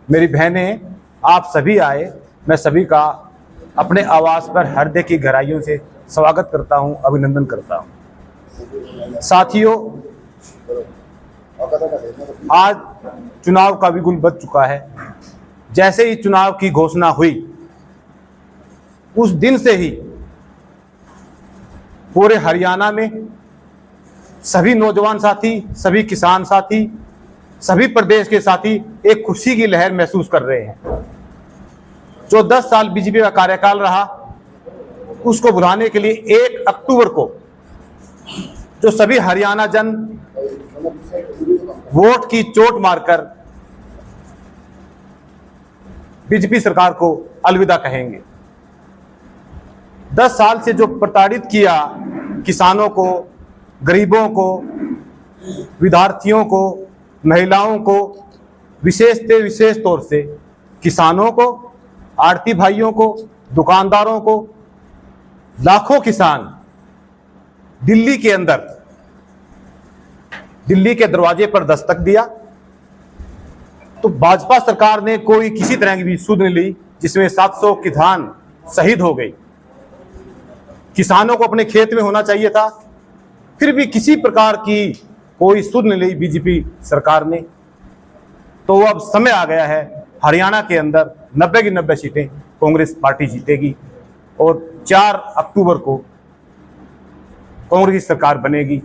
मेरी बहनें, आप सभी आए, मैं सभी का अपने आवास पर हृदय की गहराइयों से स्वागत करता हूं, अभिनंदन करता हूं। साथियों, आज चुनाव का बिगुल बज चुका है। जैसे ही चुनाव की घोषणा हुई, उस दिन से ही पूरे हरियाणा में सभी नौजवान साथी, सभी किसान साथी, सभी प्रदेश के साथी एक खुशी की लहर महसूस कर रहे हैं। जो 10 साल बीजेपी का कार्यकाल रहा, उसको भुलाने के लिए 1 अक्टूबर को जो सभी हरियाणा जन वोट की चोट मारकर बीजेपी सरकार को अलविदा कहेंगे। 10 साल से जो प्रताड़ित किया किसानों को, गरीबों को, विद्यार्थियों को, महिलाओं को, विशेष तौर से किसानों को, आड़ती भाइयों को, दुकानदारों को, लाखों किसान दिल्ली के अंदर, दिल्ली के दरवाजे पर दस्तक दिया, तो भाजपा सरकार ने कोई किसी तरह की भी सुध नहीं ली, जिसमें 700 किसान शहीद हो गई। किसानों को अपने खेत में होना चाहिए था, फिर भी किसी प्रकार की कोई सुध नहीं ली बीजेपी सरकार ने। तो अब समय आ गया है, हरियाणा के अंदर 90 की 90 सीटें कांग्रेस पार्टी जीतेगी और 4 अक्टूबर को कांग्रेस की सरकार बनेगी।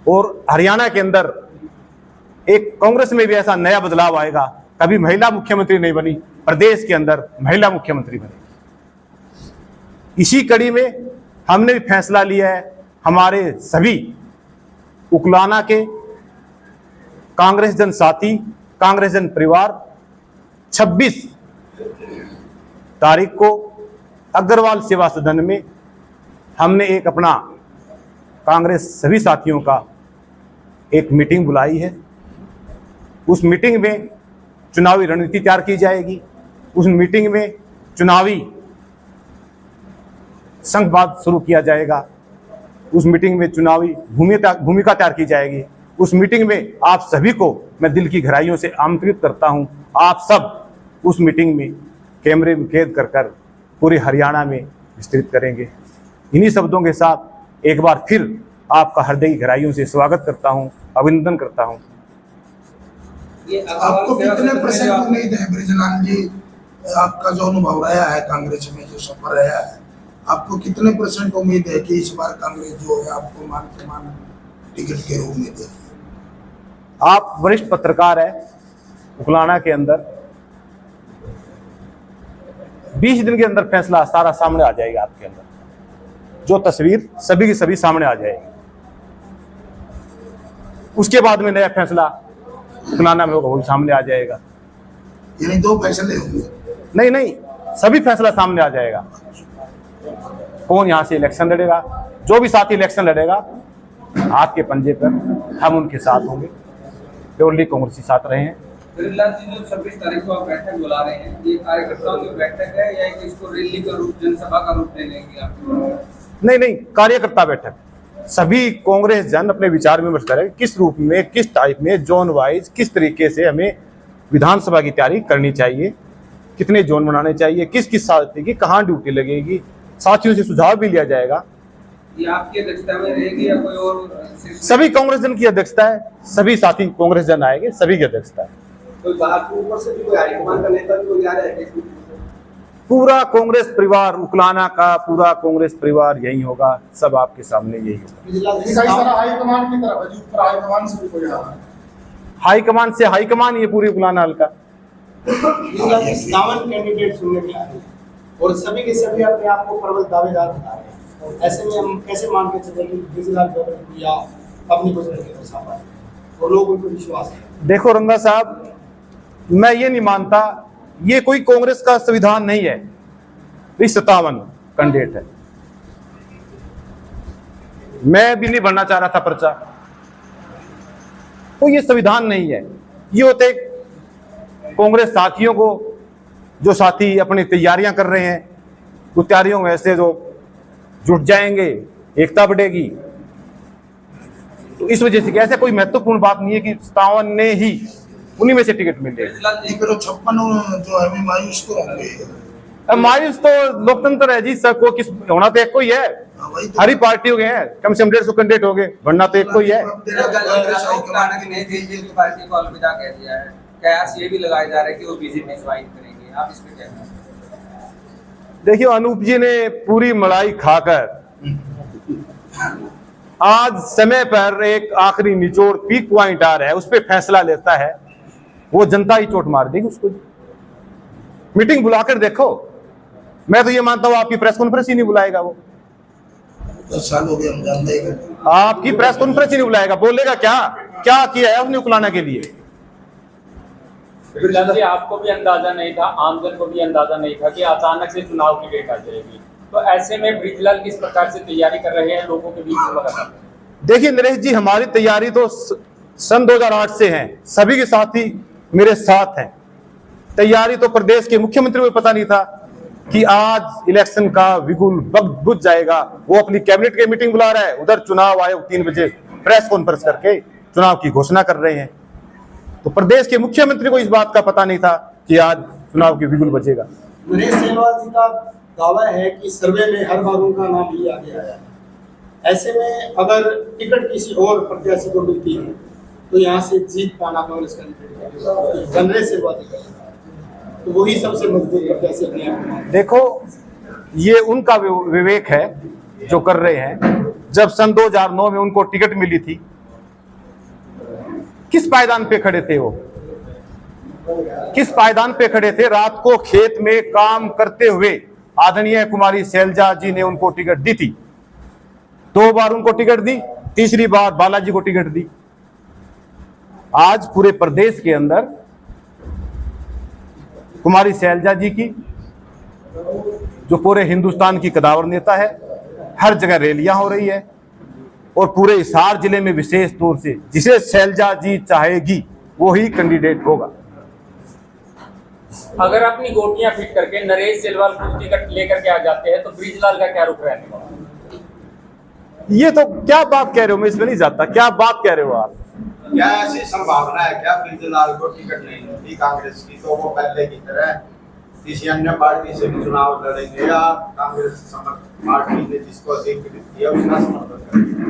और हरियाणा के अंदर एक कांग्रेस में भी ऐसा नया बदलाव आएगा। कभी महिला मुख्यमंत्री नहीं बनी, प्रदेश के अंदर महिला मुख्यमंत्री बनी। इसी कड़ी में हमने भी फैसला लिया है, हमारे सभी उकलाना के कांग्रेस जन साथी, कांग्रेस जन परिवार 26 तारीख को अग्रवाल सेवा सदन में हमने एक अपना कांग्रेस सभी साथियों का एक मीटिंग बुलाई है। उस मीटिंग में चुनावी रणनीति तैयार की जाएगी। उस मीटिंग में चुनावी संघवाद शुरू किया जाएगा। उस मीटिंग में चुनावी भूमिका तैयार की जाएगी। उस मीटिंग में आप सभी को मैं दिल की गहराइयों से आमंत्रित करता हूं। आप सब उस मीटिंग में कैमरे में कैद कर पूरे हरियाणा में विस्तृत करेंगे। इन्हीं शब्दों के साथ एक बार फिर आपका हृदय की गहराइयों से स्वागत करता हूं, अभिनंदन करता हूं। आपको कितने % उम्मीद है ब्रिजलाल जी, आपका जो अनुभव रहा है कांग्रेस में, जो सफर रहा है, आपको कितने % उम्मीद है कि इस बार कांग्रेस जो है आपको मान सम्मान टिकट के रूप में दे? आप वरिष्ठ पत्रकार है, उकलाना के अंदर 20 दिन के अंदर फैसला सारा सामने आ जाएगा। आपके अंदर जो तस्वीर सभी की सभी सामने आ जाएगी। उसके बाद में नया फैसला उकलाना में होगा, वो सामने आ जाएगा। यानी 2 फैसले होंगे? नहीं, सभी फैसला सामने आ जाएगा। कौन यहां से इलेक्शन लड़ेगा, जो भी साथी इलेक्शन लड़ेगा, हाथ के पंजे पर हम उनके साथ होंगे। प्योरली कांग्रेसी साथ रहे हैं। ब्रिजलाल जी, जो 26 तारीख को आप बैठक बुला रहे हैं, ये कार्यकर्ताओं की बैठक है या इसको रैली का रूप, जनसभा का रूप देने की आप? नहीं, कार्यकर्ता बैठक। सभी कांग्रेस जन अपने विचार विमर्श करें, किस रूप में, किस टाइप में, जोन वाइज किस तरीके से हमें विधानसभा की तैयारी करनी चाहिए, कितने जोन बनाने चाहिए, किस साथी की कहाँ ड्यूटी लगेगी, साथियों से सुझाव भी लिया जाएगा। ये आपकी अध्यक्षता में रहेगी या कोई और? सभी कांग्रेस जन की अध्यक्षता है, सभी साथी कांग्रेस जन आएंगे, सभी की अध्यक्षता है। कोई बाहर से ऊपर से भी कोई हाईकमान का नेता भी कोई आ रहा है? पूरा कांग्रेस परिवार, उकलाना का पूरा कांग्रेस परिवार यही होगा, सब आपके सामने यही होगा। हाईकमान की तरफ है, ऊपर हाईकमान से भी कोई आ रहा है? हाईकमान से हाईकमान ये पूरी उकलाना हल्का 57 कैंडिडेट सुनने में आ रहे हैं और सभी के सभी अपने आप को प्रबल दावेदार बता रहे हैं। ऐसे में हम कैसे मान के चले कि ब्रिजलाल या अपनी वजह के साथ और लोगों को विश्वास है? देखो रंगा साहब, मैं ये नहीं मानता ये कोई कांग्रेस का संविधान नहीं है। 57 कैंडिडेट है। मैं भी नहीं भरना चाह रहा था पर्चा, तो ये संविधान नहीं है। ये होते कांग्रेस साथियों को, जो साथी अपनी तैयारियां कर रहे हैं, वो तैयारियों में ऐसे जो जुट जाएंगे, एकता बढ़ेगी। तो इस वजह से ऐसे कोई महत्वपूर्ण बात नहीं है कि 57 ने ही उन्हीं में से टिकट मिलेगी। ब्रिजलाल जी, नहीं, फिर वो 56 जो है मायूस तो होंगे। अब मायूस तो लोकतंत्र है जी, सबको किस होना तो एक को ही है। हाँ, वही तो। हरी पार्टी हो गए हैं, कम से कम 150 कैंडिडेट हो गए, बनना तो एक को ही है। अशोक राणा की नई बीजेपी पार्टी को अलविदा कह दिया है, कयास ये भी लगाया जा रहा है कि वो बीजेपी ज्वाइन करेंगे, आप इस पे क्या कहना है? देखिए, अनूप जी ने पूरी मलाई खाकर आज समय पर एक आखिरी निचोड़ पीक पॉइंट आ रहा है, उस पर फैसला लेता है, वो जनता ही चोट मार देगी उसको। मीटिंग बुलाकर देखो, मैं तो ये मानता हूं आपकी प्रेस कॉन्फ्रेंस ही नहीं बुलाएगा वो। 10 साल हो गए हम जानते हैं। आपकी प्रेस कॉन्फ्रेंस ही नहीं बुलाएगा, बोलेगा क्या क्या किया है उसने बुलाने के लिए। ब्रिजलाल जी, आपको भी अंदाजा नहीं था, आमजन को भी अंदाजा नहीं था कि अचानक से चुनाव की डेट आ जाएगी, तो ऐसे में ब्रिजलाल किस प्रकार से तैयारी कर रहे हैं लोगों के बीच में लगातार? देखिए नरेश जी, हमारी तैयारी तो सन 2008 से है, सभी के साथी मेरे साथ हैं। तैयारी तो प्रदेश के मुख्यमंत्री को पता नहीं था कि आज इलेक्शन का बिगुल बुझ जाएगा। वो अपनी कैबिनेट की मीटिंग बुला रहा है, उधर चुनाव आयोग 3 बजे प्रेस कॉन्फ्रेंस करके चुनाव की घोषणा कर रहे हैं। तो प्रदेश के मुख्यमंत्री को इस बात का पता नहीं था कि आज चुनाव की बिगुल बजेगा। नरेश सेलवाल जी का दावा है कि सर्वे में हर बागों का नाम ही आगे आया है। ऐसे में अगर टिकट किसी और प्रत्याशी को मिलती है तो यहाँ से जीत पाना कांग्रेस कैंडिडेट नरेश सेलवाल जी का, तो वही सबसे मजबूत प्रत्याशी अपने आप में। देखो, ये उनका विवेक है जो कर रहे हैं। जब सन 2009 में उनको टिकट मिली थी, किस पायदान पे खड़े थे वो? किस पायदान पे खड़े थे? रात को खेत में काम करते हुए आदरणीय कुमारी शैलजा जी ने उनको टिकट दी थी। 2 बार उनको टिकट दी, तीसरी बार बालाजी को टिकट दी। आज पूरे प्रदेश के अंदर कुमारी शैलजा जी की, जो पूरे हिंदुस्तान की कदावर नेता है, हर जगह रैलियां हो रही है और पूरे हिसार जिले में विशेष तौर से जिसे शैलजा जी चाहेगी वो ही कैंडिडेट होगा। अगर अपनी गोटियां फिट करके नरेश सेलवाल खुद टिकट लेकर के आ जाते हैं तो ब्रिजलाल का क्या रुख रहने वाला? ये तो क्या बात कह रहे हो, मैं इसमें नहीं जाता। क्या बात कह रहे हो आप? क्या ऐसी संभावना है क्या ब्रिजलाल को टिकट नहीं मिलती कांग्रेस की तो वो पहले की तरह किसी अन्य पार्टी से भी चुनाव लड़ेंगे या कांग्रेस पार्टी ने जिसको टिकट दिया उसका समर्थन करेंगे?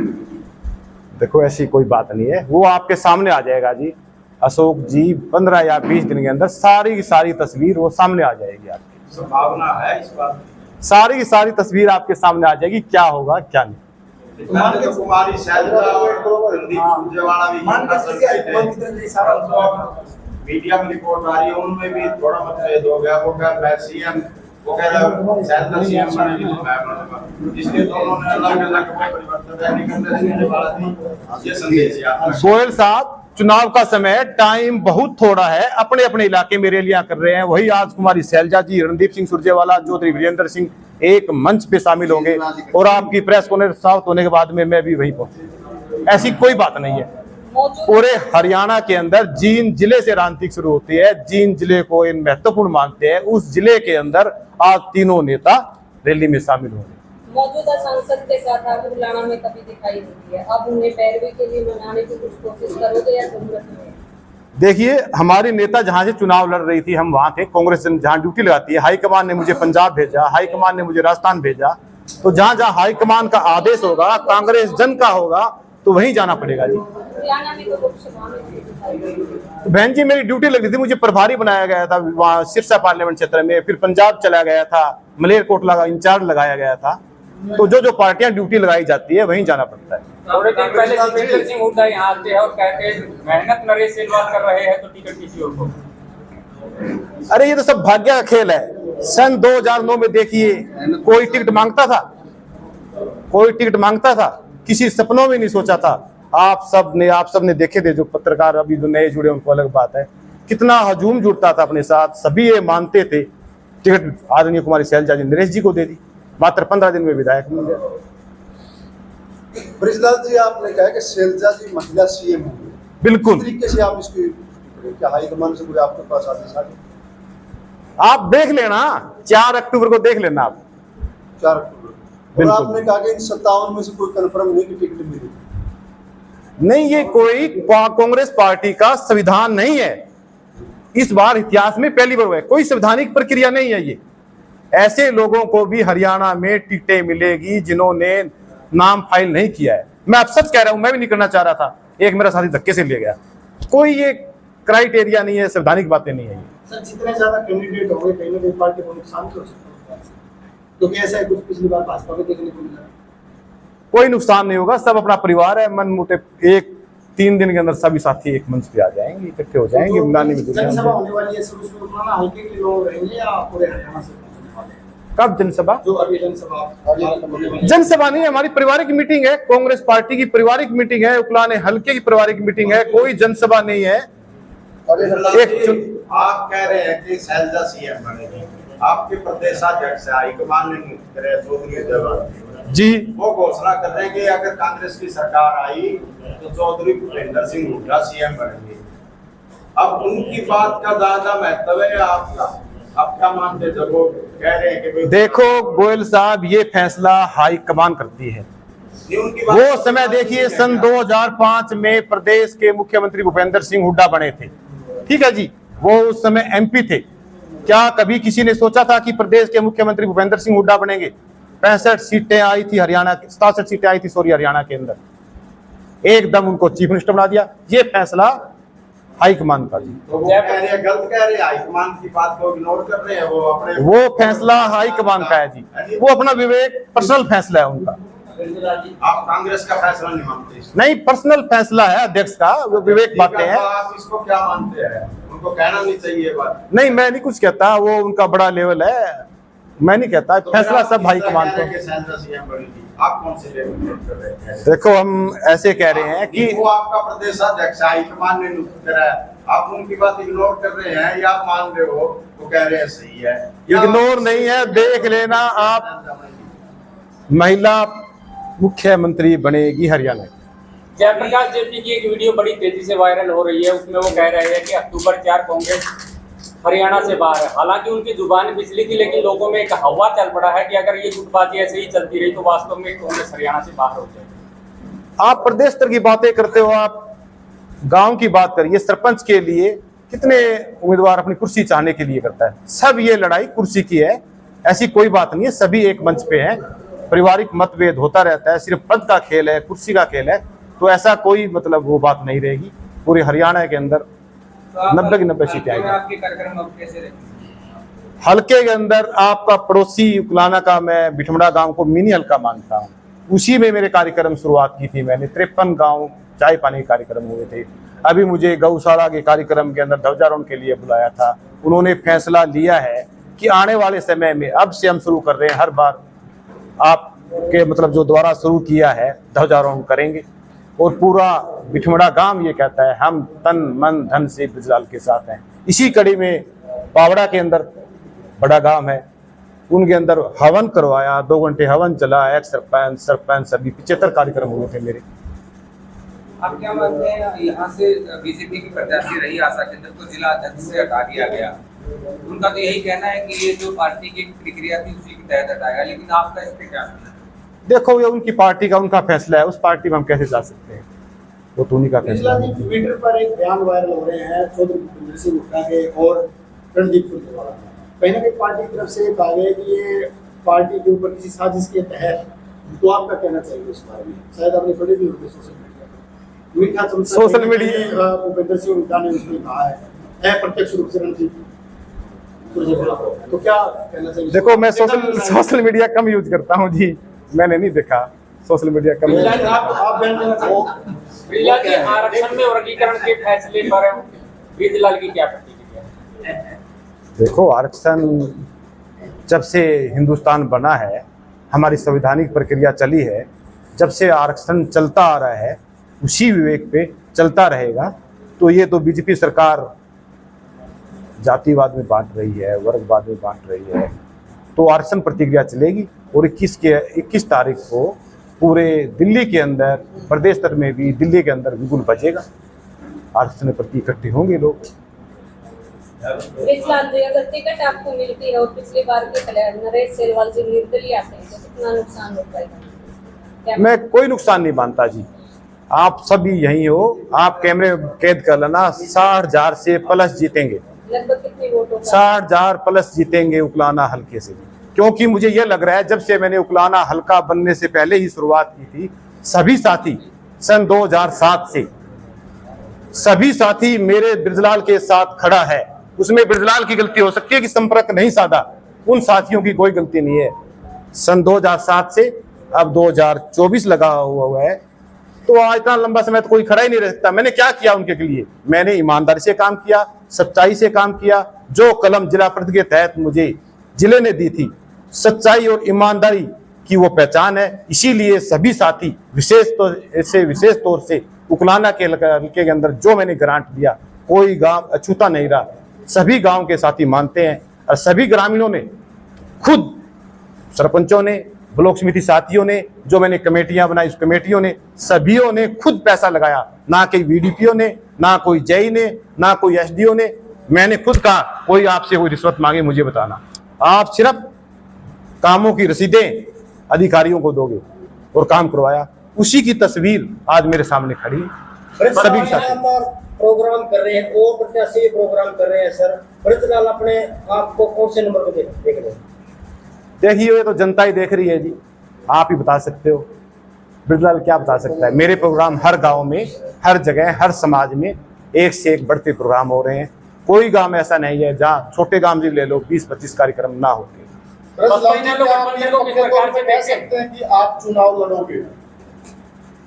देखो, ऐसी कोई बात नहीं है, वो आपके सामने आ जाएगा जी। अशोक जी 15 या 20 दिन के अंदर सारी की सारी तस्वीर वो सामने आ जाएगी आपकी। संभावना है इस बात की? सारी की सारी तस्वीर आपके सामने आ जाएगी, क्या होगा क्या नहीं। कुमारी शैलजा और रणदीप सुरजेवाला भी मीडिया में रिपोर्ट आ रही है, उनमें भी थोड़ा मतभेद हो गया। वो कह मैं सीएम, वो कह रहा शैलजा सीएम बनेगी तो मैं बनूंगा, इसलिए दोनों ने अलग-अलग परिवर्तन निकलने ये संदेश है। गोयल साहब, चुनाव का समय, टाइम बहुत थोड़ा है, अपने अपने इलाके में रैलियां कर रहे हैं। वही आज कुमारी शैलजा जी, रणदीप सिंह सुरजेवाला, चौधरी वीरेंद्र सिंह एक मंच पे शामिल होंगे और आपकी प्रेस कॉन्फ्रेंस समाप्त होने के बाद में मैं भी वहीं पहुंचूंगा। ऐसी कोई बात नहीं है। पूरे हरियाणा के अंदर जींद जिले से राजनीति शुरू होती है, जींद जिले को इन महत्वपूर्ण मानते हैं। उस जिले के अंदर आज तीनों नेता रैली में शामिल होंगे। मौजूदा सांसद के साथ आप बुलाना में कभी दिखाई देती है, अब उन्हें पैरवी के लिए मनाने की कुछ कोशिश करोगे या जरूरत नहीं? देखिए, हमारी नेता जहां से चुनाव लड़ रही थी हम वहां थे। कांग्रेस जहां ड्यूटी लगाती है, हाईकमान ने मुझे पंजाब भेजा, हाईकमान ने मुझे राजस्थान भेजा। तो जहां जहां हाईकमान का आदेश होगा, कांग्रेस जन का होगा, तो वहीं जाना पड़ेगा जी। हरियाणा में तो लोकसभा में भी दिखाई देती है। बहन जी, मेरी ड्यूटी लगी थी, मुझे प्रभारी बनाया गया था वहाँ सिरसा पार्लियामेंट क्षेत्र में, फिर पंजाब चला गया था, मलेरकोटला का इंचार्ज लगाया गया था। तो जो जो पार्टियां ड्यूटी लगाई जाती है वहीं जाना पड़ता है। थोड़े दिन पहले दीपेंद्र सिंह हुड्डा यहाँ आते हैं और कहते हैं मेहनत नरेश सेलवाल कर रहे हैं तो टिकट किसी और को। अरे ये तो सब भाग्य का खेल है। सन 2009 में देखिए, कोई टिकट मांगता था? कोई टिकट मांगता था? किसी सपनों में नहीं सोचा था। आप सब ने देखे थे, जो पत्रकार अभी जो नए जुड़े उनको अलग बात है, कितना हजूम जुड़ता था अपने साथ। सभी ये मानते थे टिकट आदरणीय कुमारी शैलजा जी नरेश जी को दे दी। मात्र 15 दिन में विधायक मिल गया। ब्रिजलाल जी, आपने कहा कि शैलजा जी महिला सीएम होंगे, बिल्कुल। किस तरीके से आप इसकी क्या हाईकमान से कोई आपके पास आदेश आ गए? आप देख लेना, 4 अक्टूबर को देख लेना आप। 4 अक्टूबर। और बिल्कुल। आपने कहा कि इन 57 में से कोई कंफर्म नहीं कि टिकट मिली। नहीं, ये कोई कांग्रेस पार्टी का संविधान नहीं है इस बार इतिहास में पहली बार हुआ है। कोई संवैधानिक प्रक्रिया नहीं है ये। ऐसे लोगों को भी हरियाणा में टिकटें मिलेगी जिन्होंने नाम फाइल नहीं किया है। मैं अब सच कह रहा हूं, मैं भी नहीं करना चाह रहा था, एक मेरा साथी धक्के से ले गया। कोई ये क्राइटेरिया नहीं है, संवैधानिक बातें नहीं है ये। सर जितने ज्यादा कैंडिडेट होंगे कहीं ना कहीं पार्टी को नुकसान तो हो सकता है उस बात से, क्योंकि ऐसा है कुछ पिछली बार भाजपा में देखने को मिला। कोई नुकसान नहीं होगा, सब अपना परिवार है। मन मुटे 3 दिन के अंदर सभी साथी एक मंच पे आ जाएंगे, इकट्ठे हो जाएंगे। मिलानी में जनसभा होने वाली है सर, उसमें उतना हल्के के लोग रहेंगे या पूरे हरियाणा से होने वाले हैं? कब जनसभा? जो अभी जनसभा जनसभा नहीं है, हमारी पारिवारिक मीटिंग है, कांग्रेस पार्टी की पारिवारिक मीटिंग है, उकलाने हल्के की पारिवारिक मीटिंग है, कोई जनसभा नहीं है। आप कह रहे हैं कि शैलजा सीएम बनेगी, आपके प्रदेशाध्यक्ष हाईकमान ने नियुक्त करे चौधरी देवराज जी, वो घोषणा कर रहे हैं कि अगर कांग्रेस की सरकार आई तो चौधरी भूपेंद्र सिंह हुड्डा सीएम बनेंगे। अब उनकी बात का ज्यादा महत्व है आपका, आप क्या मानते जब वो कह रहे हैं कि देखो गोयल साहब, ये फैसला हाईकमान करती है। वो समय देखिए, सन 2005 में प्रदेश के मुख्यमंत्री भूपेंद्र सिंह हुड्डा बने थे, ठीक है जी, वो उस समय एमपी थे। क्या कभी किसी ने सोचा था कि प्रदेश के मुख्यमंत्री भूपेंद्र सिंह हुड्डा बनेंगे? 65 सीटें आई थी हरियाणा की, 67 सीटें आई थी सॉरी हरियाणा के अंदर, एकदम उनको चीफ मिनिस्टर बना दिया। ये फैसला हाईकमान का जी। तो वो कह रहे हैं, गलत कह रहे हैं, हाईकमान की बात को इग्नोर कर रहे हैं, वो अपने वो फैसला हाईकमान का है जी, वो अपना विवेक, पर्सनल फैसला है उनका। आप कांग्रेस का फैसला नहीं मानते? नहीं, पर्सनल फैसला है अध्यक्ष का, वो विवेक बातें हैं। आप इसको क्या मानते हैं? उनको कहना नहीं चाहिए बात। नहीं, मैं नहीं कुछ कहता, वो उनका बड़ा लेवल है, मैं नहीं कहता, फैसला सब हाईकमान का। आप कौन से लेवल कर रहे हैं? देखो हम ऐसे कह रहे हैं कि वो आपका प्रदेशाध्यक्ष हाईकमान ने नियुक्त करा है, आप उनकी बात इग्नोर कर रहे हैं या आप मान रहे हो वो कह रहे हैं सही है? इग्नोर नहीं है, देख लेना आप, महिला मुख्यमंत्री बनेगी हरियाणा। जयप्रकाश जेपी की एक वीडियो बड़ी तेजी से वायरल हो रही है, उसमें वो कह रहे हैं कि अक्टूबर 4 कांग्रेस हरियाणा से बाहर है। हालांकि उनकी जुबान पिछली थी, लेकिन लोगों में एक हवा चल पड़ा है कि अगर ये गुटबाजी ऐसे ही चलती रही तो वास्तव में कांग्रेस हरियाणा से बाहर हो जाएगी। आप प्रदेश स्तर की बातें करते हो, आप गांव की बात करिए। सरपंच के लिए कितने उम्मीदवार अपनी कुर्सी चाहने के लिए करता है? सब ये लड़ाई कुर्सी की है, ऐसी कोई बात नहीं है, सभी एक मंच पे हैं। पारिवारिक मतभेद होता रहता है, सिर्फ पद का खेल है, कुर्सी का खेल है, तो ऐसा कोई मतलब वो बात नहीं रहेगी। पूरे हरियाणा के अंदर 90 की 90 सीटें आएंगी। आपके कार्यक्रम अब कैसे रहेंगे? हल्के के अंदर आपका पड़ोसी उकलाना का मैं बिठमड़ा गांव को मिनी हल्का मानता हूँ, उसी में मेरे कार्यक्रम शुरुआत की थी मैंने। 53 गांव चाय पानी के कार्यक्रम हुए थे। अभी मुझे गौशाला के कार्यक्रम के अंदर ध्वजारोहण के लिए बुलाया था। उन्होंने फैसला लिया है कि आने वाले समय में, अब से हम शुरू कर रहे हैं, हर बार आपके मतलब जो द्वारा शुरू किया है ध्वजारोहण करेंगे। और पूरा बिठमड़ा गांव ये कहता है हम तन मन धन से ब्रिजलाल के साथ हैं। इसी कड़ी में पावड़ा के अंदर बड़ा गांव है, उनके अंदर हवन करवाया, 2 घंटे हवन चला, एक सरपंच सभी 75 कार्यक्रम हुए थे मेरे। आप क्या मानते हैं, यहाँ से बीजेपी की प्रत्याशी रही आशा केंद्र को जिला अध्यक्ष से हटा दिया गया? उनका तो यही कहना है कि ये जो पार्टी की प्रक्रिया थी उसी के तहत हटाएगा, लेकिन आपका इस पे क्या कहना है? देखो ये उनकी पार्टी का उनका फैसला है, उस पार्टी में हम कैसे जा सकते हैं, वो तो उन्हीं का फैसला है। ट्विटर पर एक बयान वायरल हो रहे हैं चौधरी भूपेंद्र सिंह हुड्डा के और रणदीप सुरजेवाला के। कहीं ना कहीं पार्टी की तरफ से कहा गया कि ये पार्टी के ऊपर किसी साजिश के तहत, तो आपका कहना चाहिए इस बारे में? शायद आपने पढ़े भी होंगे सोशल मीडिया पर, मीठा चमचा सोशल मीडिया भूपेंद्र सिंह हुड्डा ने उसमें कहा है प्रत्यक्ष रूप से रणदीप सुरजेवाला को, तो क्या कहना चाहिए? देखो मैं सोशल मीडिया कम यूज करता हूँ जी, मैंने नहीं देखा सोशल मीडिया कम यूज। आप बयान देना चाहिए। ब्रिजलाल जी, आरक्षण में वर्गीकरण के फैसले पर ब्रिजलाल की क्या प्रतिक्रिया है? देखो आरक्षण जब से हिंदुस्तान बना है, हमारी संवैधानिक प्रक्रिया चली है, जब से आरक्षण चलता आ रहा है उसी विवेक पे चलता रहेगा। तो ये तो बीजेपी सरकार जातिवाद में बांट रही है, वर्गवाद में बांट रही है, तो आरक्षण प्रतिक्रिया चलेगी। और 21 तारीख को पूरे दिल्ली के अंदर, प्रदेश स्तर में भी दिल्ली के अंदर बिल्कुल बचेगा, आरक्षण प्रति इकट्ठे होंगे लोग। पिछला अगर टिकट आपको मिलती है और पिछली बार के नरेश सेलवाल जी निर्दलीय आते हैं तो कितना नुकसान हो पाएगा? मैं कोई नुकसान नहीं मानता जी, आप सभी यही हो, आप कैमरे कैद कर लेना, 60,000 से प्लस जीतेंगे। लगभग कितने वोटों का? 60,000 प्लस जीतेंगे उकलाना हल्के से, क्योंकि मुझे यह लग रहा है जब से मैंने उकलाना हल्का बनने से पहले ही शुरुआत की थी, सभी साथी सन 2007 से सभी साथी मेरे बृजलाल के साथ खड़ा है। उसमें बृजलाल की गलती हो सकती है कि संपर्क नहीं साधा, उन साथियों की कोई गलती नहीं है। सन 2007 से अब 2024 लगा हुआ है, तो आज इतना लंबा समय तो कोई खड़ा ही नहीं रह सकता। मैंने क्या किया उनके लिए? मैंने ईमानदारी से काम किया, सच्चाई से काम किया। जो कलम जिला परिषद के तहत मुझे जिले ने दी थी, सच्चाई और ईमानदारी की वो पहचान है। इसीलिए सभी साथी विशेष तौर से उकलाना के हल्के के अंदर जो मैंने ग्रांट दिया, कोई गांव अछूता नहीं रहा। सभी गांव के साथी मानते हैं और सभी ग्रामीणों ने खुद, सरपंचों ने, ब्लॉक समिति साथियों ने, जो मैंने कमेटियां बनाई उस कमेटियों ने, सभीयों ने खुद पैसा लगाया। ना कोई वीडीपीओ ने, ना कोई जेई ने, ना कोई एसडीओ ने। मैंने खुद कहा कोई आपसे कोई रिश्वत मांगे मुझे बताना, आप सिर्फ कामों की रसीदें अधिकारियों को दोगे, और काम करवाया। उसी की तस्वीर आज मेरे सामने खड़ी सभी के साथ। प्रोग्राम कर रहे हैं और प्रत्याशी प्रोग्राम कर रहे हैं सर, बृजलाल अपने आप को कौन से नंबर पे देख रहे हैं? देखिए, ये तो जनता ही देख रही है जी, आप ही बता सकते हो। बृजलाल क्या बता सकता है? मेरे प्रोग्राम हर गांव में, हर जगह, हर समाज में एक से एक बढ़ते प्रोग्राम हो रहे हैं। कोई गांव ऐसा नहीं है जहां, छोटे गांव भी ले लो, 20-25 कार्यक्रम ना होते। सकते हैं कि आप चुनाव लड़ोगे?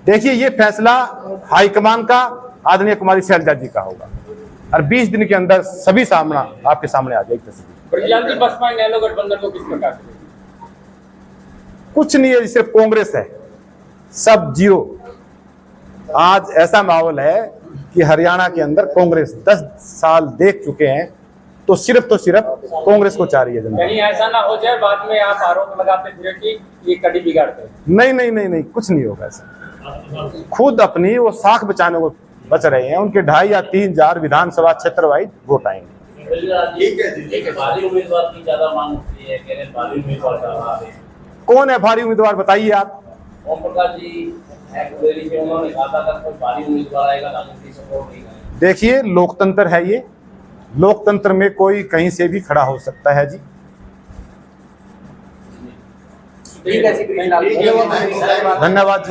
देखिए, ये फैसला हाईकमान का, आदरणीय कुमारी शैलजा जी का होगा, और 20 दिन के अंदर सभी सामना आपके सामने आ जाएगी तस्वीर। बृजलाल जी, बसपा नैलो गठबंधन को किस प्रकार से? कुछ नहीं है, सिर्फ कांग्रेस है, सब जीरो। आज ऐसा माहौल है कि हरियाणा के अंदर कांग्रेस 10 साल देख चुके हैं, तो सिर्फ कांग्रेस को चाह रही है जनता। कहीं ऐसा ना हो जाए बाद में आप आरोप लगाते फिरे कि ये कड़ी बिगाड़ते हैं। नहीं, कुछ नहीं होगा ऐसा। खुद अपनी वो साख बचाने को बच रहे हैं। उनके 2.5 या 3,000 विधानसभा क्षेत्र वाइज वोट आएंगे। ठीक है जी। भारी उम्मीदवार की ज्यादा मांग होती है, कह रहे हैं भारी उम्मीदवार का अभाव है। कौन है भारी उम्मीदवार, बताइए आप? ओम प्रकाश जी रैली पे उन्होंने कहा था कि कोई भारी उम्मीदवार आएगा तो उनकी सपोर्ट नहीं करेंगे। देखिए, लोकतंत्र है ये, लोकतंत्र में कोई कहीं से भी खड़ा हो सकता है जी। ठीक है जी, धन्यवाद जी।